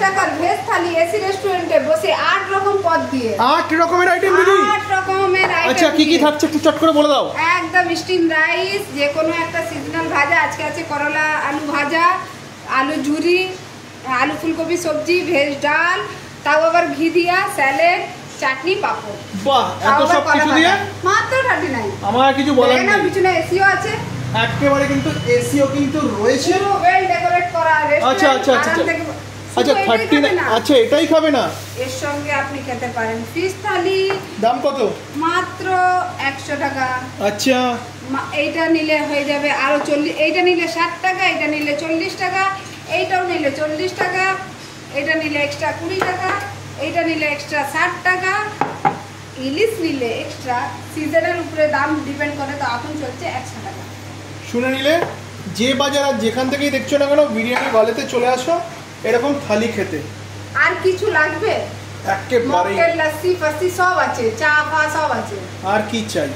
টাকার ভেজ থালি এসি রেস্টুরেন্টে বসে 8 রকম পদ দিয়ে 8 রকমের আইটেম দিদি। 8 রকমের আইটেম। আচ্ছা কি কি থাকছে একটু চট করে বলে দাও। একদম স্টিম রাইস, যে কোনো একটা সিজনাল ভাজা, আজকে আছে করলা আলু ভাজা, আলু ঝুরি, আলু ফুলকপি সবজি, ভেজ ডাল, তাও আবার ঘি দিয়া, স্যালাড, চাটনি, পাপড়। বাহ, এত সব কিছু দিয়ে মাত্র 39। আমার কিছু বলার না, নেই। পিছনে এসিও আছে, একেবারে কিন্তু এসিও কিন্তু রয়েছে, পুরো ওয়েল ডেকোরেট করা রেস্টুরেন্ট। আচ্ছা আচ্ছা আচ্ছা আচ্ছা 39। আচ্ছা এটাই খাবে না, এর সঙ্গে আপনি খেতে পারেন ফিশ থালি। দাম কত? মাত্র 100 টাকা। আচ্ছা এইটা নিলে হয়ে যাবে আরো 40, এইটা নিলে 60 টাকা, এটা নিলে 40 টাকা, এইটাও নিলে 40 টাকা, এটা নিলে এক্সট্রা 20 টাকা, এইটা নিলে এক্সট্রা 60 টাকা। ইলিশ নিলে এক্সট্রা, সিজনের উপরে দাম ডিপেন্ড করে, তো এখন চলছে 100 টাকা। শুনে নিলে, যে বাজার আর যেখান থেকেই দেখছো না কেন, বিরিয়ানি ওয়ালেতে চলে আসো এরকম থালি খেতে। আর কিছু লাগবে? একেবারে মক্কেল, লস্যি ফস্যি সব আছে, চা ফা সব আছে। আর কি চাই।